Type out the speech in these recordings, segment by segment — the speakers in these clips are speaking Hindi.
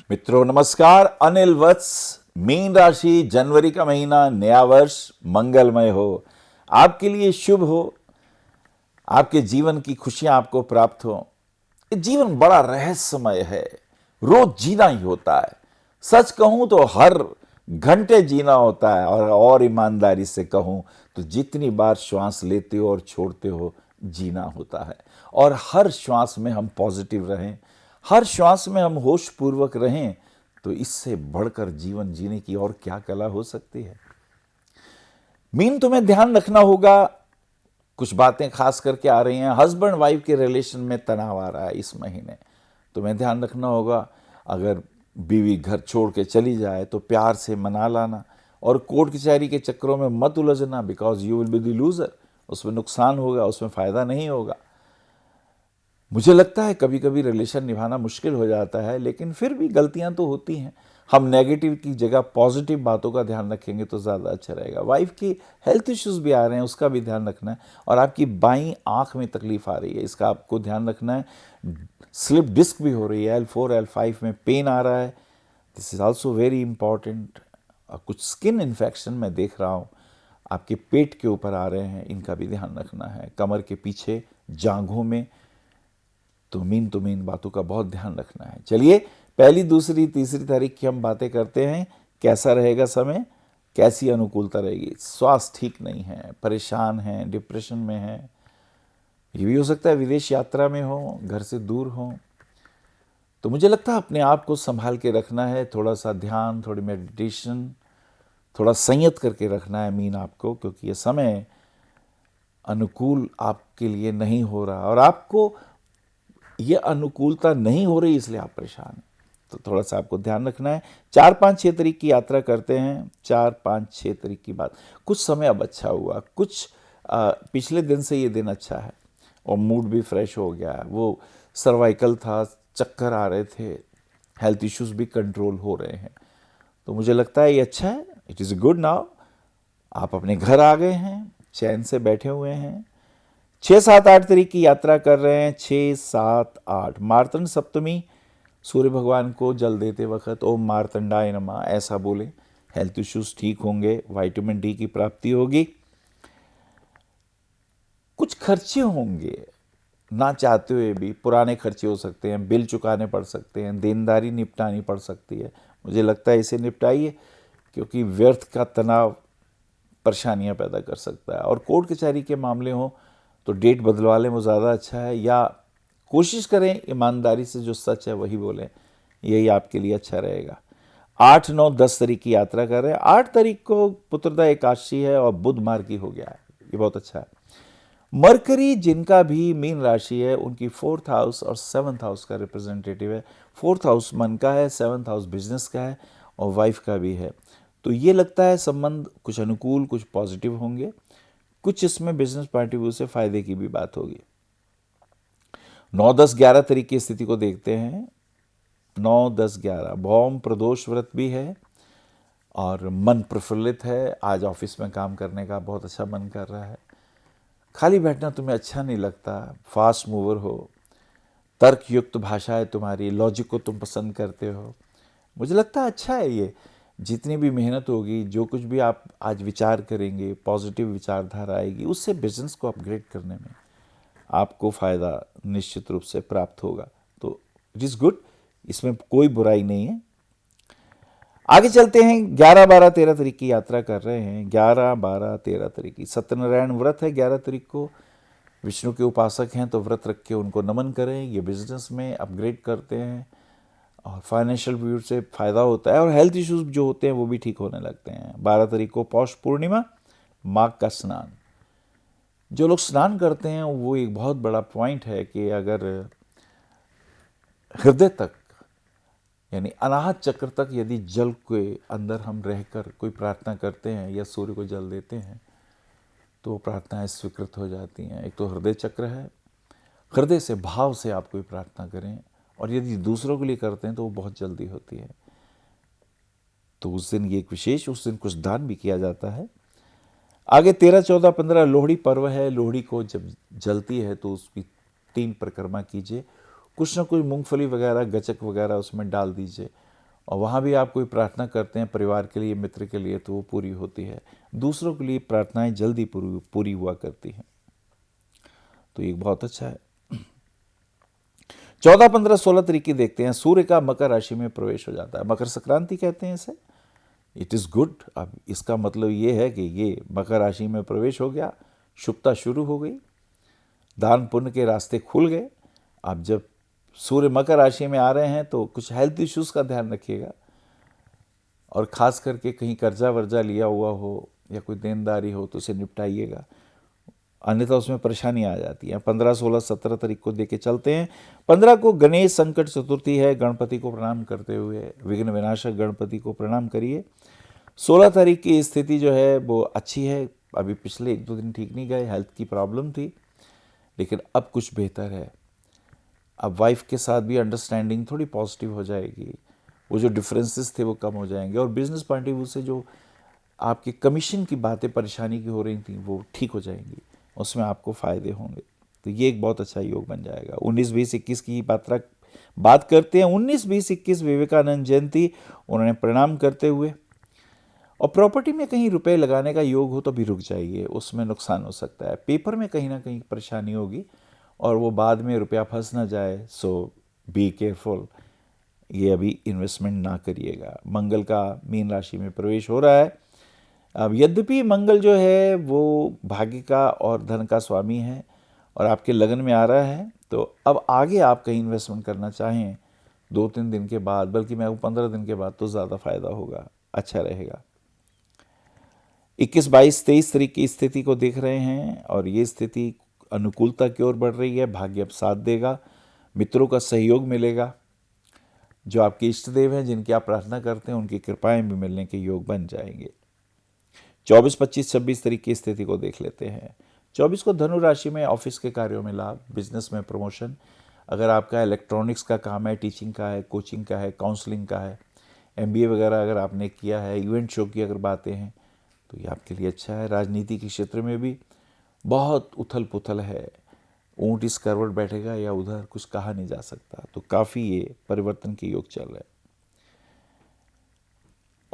मित्रों नमस्कार। अनिल वत्स, मीन राशि, जनवरी का महीना, नया वर्ष मंगलमय हो, आपके लिए शुभ हो, आपके जीवन की खुशियां आपको प्राप्त हो। ये जीवन बड़ा रहस्यमय है, रोज जीना ही होता है। सच कहूं तो हर घंटे जीना होता है, और ईमानदारी से कहूं तो जितनी बार श्वास लेते हो और छोड़ते हो जीना होता है। और हर श्वास में हम पॉजिटिव रहें, हर श्वास में हम होश पूर्वक रहें, तो इससे बढ़कर जीवन जीने की और क्या कला हो सकती है। मीन, तुम्हें ध्यान रखना होगा, कुछ बातें खास करके आ रही हैं। हस्बैंड वाइफ के रिलेशन में तनाव आ रहा है इस महीने, तुम्हें ध्यान रखना होगा। अगर बीवी घर छोड़ के चली जाए तो प्यार से मना लाना, और कोर्ट कचहरी के चक्करों में मत उलझना, because you will be the loser. उसमें नुकसान होगा, उसमें फायदा नहीं होगा। मुझे लगता है कभी कभी रिलेशन निभाना मुश्किल हो जाता है, लेकिन फिर भी गलतियां तो होती हैं। हम नेगेटिव की जगह पॉजिटिव बातों का ध्यान रखेंगे तो ज़्यादा अच्छा रहेगा। वाइफ की हेल्थ इश्यूज भी आ रहे हैं, उसका भी ध्यान रखना है। और आपकी बाईं आंख में तकलीफ आ रही है, इसका आपको ध्यान रखना है। स्लिप डिस्क भी हो रही है, L4 L5 में पेन आ रहा है, this is also very important. कुछ स्किन इन्फेक्शन मैं देख रहा हूँ, आपके पेट के ऊपर आ रहे हैं, इनका भी ध्यान रखना है। कमर के पीछे, जांघों में, तो मीन बातों का बहुत ध्यान रखना है। चलिए, पहली, दूसरी, तीसरी तारीख की हम बातें करते हैं। कैसा रहेगा समय, कैसी अनुकूलता रहेगी। स्वास्थ्य ठीक नहीं है, परेशान हैं, डिप्रेशन में हैं। ये भी हो सकता है विदेश यात्रा में हो, घर से दूर हो। तो मुझे लगता है अपने आप को संभाल के रखना है, थोड़ा सा ध्यान, थोड़ी मेडिटेशन, थोड़ा संयत करके रखना है मीन आपको, क्योंकि ये समय अनुकूल आपके लिए नहीं हो रहा, और आपको ये अनुकूलता नहीं हो रही इसलिए आप परेशान हैं। तो थोड़ा सा आपको ध्यान रखना है। 4-5-6 तारीख की यात्रा करते हैं। 4-5-6 तारीख की बात, कुछ समय अब अच्छा हुआ, कुछ पिछले दिन से ये दिन अच्छा है, और मूड भी फ्रेश हो गया है। वो सर्वाइकल था, चक्कर आ रहे थे, हेल्थ इश्यूज भी कंट्रोल हो रहे हैं। तो मुझे लगता है ये अच्छा है, इट इज़ गुड नाउ। आप अपने घर आ गए हैं, चैन से बैठे हुए हैं। 6-7-8 तारीख की यात्रा कर रहे हैं। 6-7-8 मार्तंड सप्तमी, सूर्य भगवान को जल देते वक्त ओम मार्तंडाय नमः ऐसा बोले। हेल्थ इश्यूज ठीक होंगे, विटामिन डी की प्राप्ति होगी। कुछ खर्चे होंगे ना चाहते हुए भी, पुराने खर्चे हो सकते हैं, बिल चुकाने पड़ सकते हैं, देनदारी निपटानी पड़ सकती है। मुझे लगता है इसे निपटाइए, क्योंकि व्यर्थ का तनाव परेशानियां पैदा कर सकता है। और कोर्ट कचहरी के मामले हों तो डेट बदलवा लें, वो ज़्यादा अच्छा है, या कोशिश करें ईमानदारी से जो सच है वही बोलें, यही आपके लिए अच्छा रहेगा। 8-9-10 तारीख की यात्रा कर रहे हैं। 8 तारीख को पुत्रदा एकादशी है और बुध मार्गी हो गया है, ये बहुत अच्छा है। मरकरी, जिनका भी मीन राशि है, उनकी 4th हाउस और 7th हाउस का रिप्रेजेंटेटिव है। 4th हाउस मन का है, 7th हाउस बिजनेस का है, और वाइफ का भी है। तो ये लगता है संबंध कुछ अनुकूल, कुछ पॉजिटिव होंगे, कुछ इसमें बिजनेस पॉइंट ऑफ व्यू से फायदे की भी बात होगी। 9-10-11 तारीख की स्थिति को देखते हैं। 9-10-11 भौम प्रदोष व्रत भी है, और मन प्रफुल्लित है। आज ऑफिस में काम करने का बहुत अच्छा मन कर रहा है। खाली बैठना तुम्हें अच्छा नहीं लगता, फास्ट मूवर हो, तर्क युक्त भाषा है तुम्हारी, लॉजिक को तुम पसंद करते हो। मुझे लगता है अच्छा है ये। जितनी भी मेहनत होगी, जो कुछ भी आप आज विचार करेंगे, पॉजिटिव विचारधारा आएगी, उससे बिजनेस को अपग्रेड करने में आपको फ़ायदा निश्चित रूप से प्राप्त होगा। तो इट इज़ गुड, इसमें कोई बुराई नहीं है। आगे चलते हैं। 11-12-13 तारीख की यात्रा कर रहे हैं। 11-12-13 तारीख की सत्यनारायण व्रत है। 11 तारीख को विष्णु के उपासक हैं तो व्रत रख के उनको नमन करें। ये बिजनेस में अपग्रेड करते हैं, और फाइनेंशियल व्यू से फ़ायदा होता है, और हेल्थ इश्यूज जो होते हैं वो भी ठीक होने लगते हैं। 12 तारीख को पौष पूर्णिमा, माघ का स्नान। जो लोग स्नान करते हैं वो एक बहुत बड़ा पॉइंट है कि अगर हृदय तक, यानी अनाहत चक्र तक यदि जल के अंदर हम रहकर कोई प्रार्थना करते हैं या सूर्य को जल देते हैं, तो वो प्रार्थनाएं स्वीकृत हो जाती हैं। एक तो हृदय चक्र है, हृदय से भाव से आप कोई प्रार्थना करें, और यदि दूसरों के लिए करते हैं तो वो बहुत जल्दी होती है। तो उस दिन ये एक विशेष, उस दिन कुछ दान भी किया जाता है। आगे 13-14-15 लोहड़ी पर्व है। लोहड़ी को जब जलती है तो उसकी 3 परिक्रमा कीजिए। कुछ ना कुछ मूंगफली वगैरह, गचक वगैरह उसमें डाल दीजिए, और वहाँ भी आप कोई प्रार्थना करते हैं परिवार के लिए, मित्र के लिए, तो वो पूरी होती है। दूसरों के लिए प्रार्थनाएं जल्दी पूरी हुआ करती हैं, तो ये बहुत अच्छा है। 14, 15, 16 तारीख की देखते हैं। सूर्य का मकर राशि में प्रवेश हो जाता है, मकर संक्रांति कहते हैं इसे। It is good. अब इसका मतलब ये है कि ये मकर राशि में प्रवेश हो गया, शुभता शुरू हो गई, दान पुण्य के रास्ते खुल गए। अब जब सूर्य मकर राशि में आ रहे हैं तो कुछ हेल्थ इश्यूज़ का ध्यान रखिएगा, और ख़ास करके कहीं कर्जा वर्जा लिया हुआ हो या कोई देनदारी हो तो उसे निपटाइएगा, अन्यथा उसमें परेशानी आ जाती है। 15, 16, 17 तारीख को देके चलते हैं। 15 को गणेश संकट चतुर्थी है, गणपति को प्रणाम करते हुए विघ्न विनाशक गणपति को प्रणाम करिए। 16 तारीख की स्थिति जो है वो अच्छी है। अभी पिछले 1-2 दिन ठीक नहीं गए, हेल्थ की प्रॉब्लम थी, लेकिन अब कुछ बेहतर है। अब वाइफ के साथ भी अंडरस्टैंडिंग थोड़ी पॉजिटिव हो जाएगी, वो जो डिफरेंसेस थे वो कम हो जाएंगे, और बिजनेस पॉइंट ऑफ व्यू से जो आपके कमीशन की बातें परेशानी की हो रही थी वो ठीक हो जाएंगी, उसमें आपको फ़ायदे होंगे। तो ये एक बहुत अच्छा योग बन जाएगा। 19, 20, 21 की बात करते हैं। 19, 20, 21 विवेकानंद जयंती, उन्होंने प्रणाम करते हुए। और प्रॉपर्टी में कहीं रुपए लगाने का योग हो तो भी रुक जाइए, उसमें नुकसान हो सकता है। पेपर में कहीं ना कहीं परेशानी होगी और वो बाद में रुपया फंस ना जाए, सो बी केयरफुल, ये अभी इन्वेस्टमेंट ना करिएगा। मंगल का मीन राशि में प्रवेश हो रहा है। अब यद्यपि मंगल जो है वो भाग्य का और धन का स्वामी है और आपके लगन में आ रहा है, तो अब आगे आप कहीं इन्वेस्टमेंट करना चाहें 2-3 दिन के बाद, बल्कि मैं 15 दिन के बाद, तो ज़्यादा फायदा होगा, अच्छा रहेगा। 21, 22, 23 तारीख की स्थिति को देख रहे हैं और ये स्थिति अनुकूलता की ओर बढ़ रही है। भाग्य अब साथ देगा, मित्रों का सहयोग मिलेगा, जो आपके इष्ट देव हैं जिनकी आप प्रार्थना करते हैं उनकी कृपाएं भी मिलने के योग बन जाएंगे। 24, 25, 26 तारीख की स्थिति को देख लेते हैं। 24 को धनु राशि में ऑफिस के कार्यों में लाभ, बिजनेस में प्रमोशन। अगर आपका इलेक्ट्रॉनिक्स का काम है, टीचिंग का है, कोचिंग का है, काउंसलिंग का है, MBA वगैरह अगर आपने किया है, इवेंट शो की अगर बातें हैं, तो ये आपके लिए अच्छा है। राजनीति के क्षेत्र में भी बहुत उथल पुथल है, ऊंट इस करवट बैठेगा या उधर, कुछ कहा नहीं जा सकता, तो काफ़ी ये परिवर्तन के योग चल रहे हैं।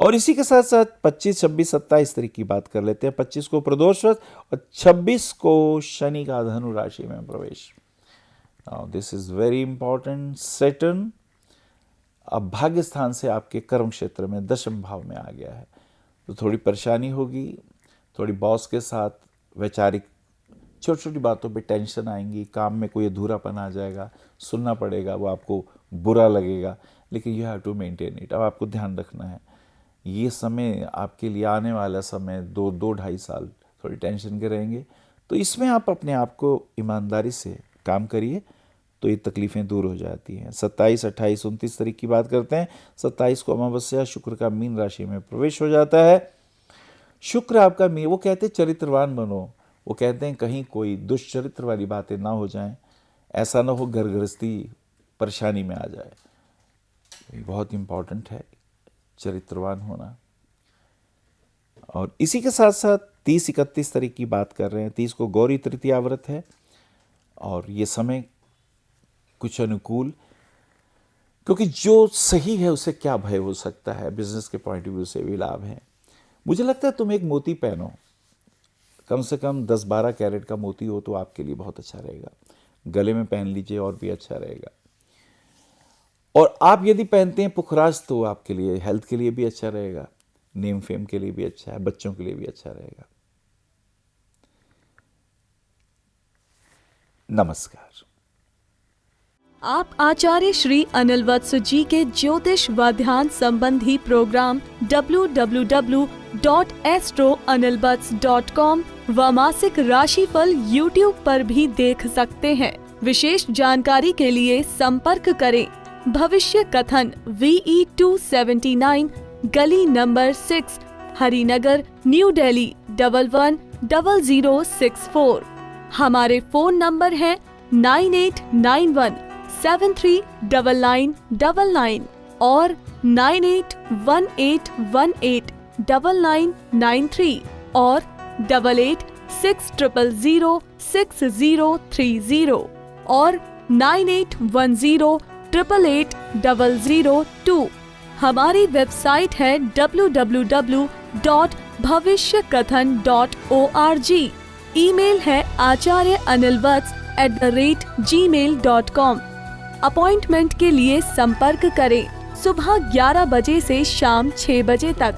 और इसी के साथ साथ 25, 26, 27 तारीख की बात कर लेते हैं। 25 को प्रदोषवश और 26 को शनि का धनु राशि में प्रवेश। Now this is very important. Saturn अब भाग्य स्थान से आपके कर्म क्षेत्र में दशम भाव में आ गया है, तो थोड़ी परेशानी होगी, थोड़ी बॉस के साथ वैचारिक छोटी छोटी बातों पे टेंशन आएंगी, काम में कोई अधूरापन आ जाएगा, सुनना पड़ेगा, वो आपको बुरा लगेगा, लेकिन you have to maintain it. अब आपको ध्यान रखना है, ये समय आपके लिए आने वाला समय 2-2.5 साल थोड़ी टेंशन के रहेंगे, तो इसमें आप अपने आप को ईमानदारी से काम करिए, तो ये तकलीफ़ें दूर हो जाती हैं। 27, 28, 29 तारीख की बात करते हैं। 27 को अमावस्या शुक्र का मीन राशि में प्रवेश हो जाता है। शुक्र आपका मीन, वो कहते हैं चरित्रवान बनो, वो कहते हैं कहीं कोई दुष्चरित्र वाली बातें ना हो जाएं, ऐसा ना हो घर गृहस्थी परेशानी में आ जाए। ये बहुत इम्पॉर्टेंट है चरित्रवान होना। और इसी के साथ साथ 30, 31 तारीख की बात कर रहे हैं। 30 को गौरी तृतीया व्रत है और ये समय कुछ अनुकूल, क्योंकि जो सही है उसे क्या भय हो सकता है, बिजनेस के पॉइंट ऑफ व्यू से भी लाभ है। मुझे लगता है तुम एक मोती पहनो, कम से कम 10-12 कैरेट का मोती हो तो आपके लिए बहुत अच्छा रहेगा। गले में पहन लीजिए और भी अच्छा रहेगा। और आप यदि पहनते हैं पुखराज तो आपके लिए हेल्थ के लिए भी अच्छा रहेगा, नेम फेम के लिए भी अच्छा है, बच्चों के लिए भी अच्छा रहेगा। नमस्कार। आप आचार्य श्री अनिल वत्स जी के ज्योतिष व ध्यान संबंधी प्रोग्राम www.astroanilvats.com व मासिक राशिफल YouTube पर भी देख सकते हैं। विशेष जानकारी के लिए संपर्क करें। भविष्य कथन VE 279 गली नंबर 6 हरिनगर न्यू दिल्ली 110064। हमारे फोन नंबर है 9891739999 और 9818189993 और 8860006030 और 9810888002 हमारी वेबसाइट है www.bhavishyakathan.org। ईमेल है acharyaanilvats@gmail.com। अपॉइंटमेंट के लिए संपर्क करें सुबह 11 बजे से शाम 6 बजे तक।